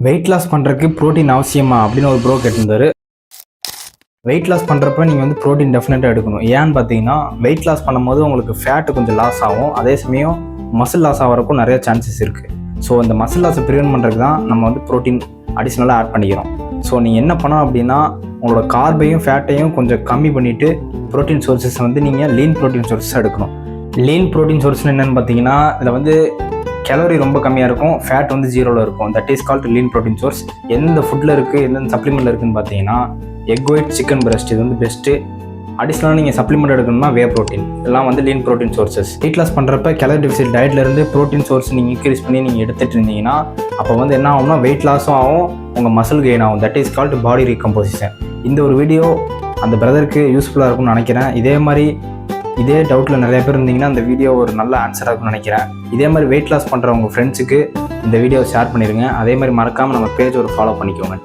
Weight loss பண்ணுறதுக்கு protein அவசியமா அப்படின்னு ஒரு ப்ரோ கேட்டிருந்தாரு. வெயிட் லாஸ் பண்ணுறப்ப நீங்கள் வந்து ப்ரோட்டீன் டெஃபினட்டாக எடுக்கணும். ஏன்னு பார்த்தீங்கன்னா வெயிட் லாஸ் பண்ணும்போது உங்களுக்கு ஃபேட்டு கொஞ்சம் லாஸ் ஆகும், அதே சமயம் மசில் லாஸ் ஆகிறதுக்கும் நிறைய சான்சஸ் இருக்குது. ஸோ இந்த மசில் லாஸை ப்ரிவென்ட் பண்ணுறதுக்கு தான் நம்ம வந்து ப்ரோட்டீன் அடிஷ்னலாக ஆட் பண்ணிக்கிறோம். ஸோ நீங்கள் என்ன பண்ணணும் அப்படின்னா உங்களோட கார்பையும் ஃபேட்டையும் கொஞ்சம் கம்மி பண்ணிவிட்டு ப்ரோட்டீன் சோர்ஸஸ் வந்து நீங்கள் லீன் ப்ரோட்டீன் சோர்ஸஸ் எடுக்கணும். லீன் ப்ரோட்டீன் சோர்ஸ்னு என்னென்னு பார்த்தீங்கன்னா இதில் வந்து கேலரி ரொம்ப கம்மியாக இருக்கும், ஃபேட் வந்து ஜீரோவில் இருக்கும். That is called lean protein source. எந்த ஃபுட்டில் இருக்குது, எந்தெந்த சப்ளிமெண்ட்டில் இருக்குதுன்னு பார்த்தீங்கன்னா எக் ஒயிட், சிக்கன் பிரஸ்ட், இது வந்து பெஸ்ட்டு. அடிஷ்னலாக நீங்கள் சப்ளிமெண்ட் எடுக்கணும்னா வே ப்ரோட்டீன், இதெல்லாம் வந்து lean protein sources. Weight loss பண்ணுறப்ப கேலரி டெஃபிசிட் டயட்லேருந்து ப்ரோட்டீன் சோர்ஸ் நீங்கள் இன்க்ரீஸ் பண்ணி நீங்கள் எடுத்துகிட்டு இருந்தீங்கன்னா அப்போ வந்து என்ன ஆகும்னா வெயிட் லாஸும் ஆகும், உங்கள் மசில் கெயின் ஆகும். That is called body recomposition. இந்த ஒரு வீடியோ அந்த பிரதருக்கு யூஸ்ஃபுல்லாக இருக்கும்னு நினைக்கிறேன். இதே டவுட்டில் நிறைய பேர் இருந்தீங்கன்னா அந்த வீடியோ ஒரு நல்ல ஆன்சராக இருக்கும்னு நினைக்கிறேன். இதே மாதிரி வெயிட் லாஸ் பண்ணுற உங்கள் ஃப்ரெண்ட்ஸுக்கு இந்த வீடியோ ஷேர் பண்ணிடுங்க. அதே மாதிரி மறக்காமல் நம்ம பேஜ் ஒரு ஃபாலோ பண்ணிக்கோங்க.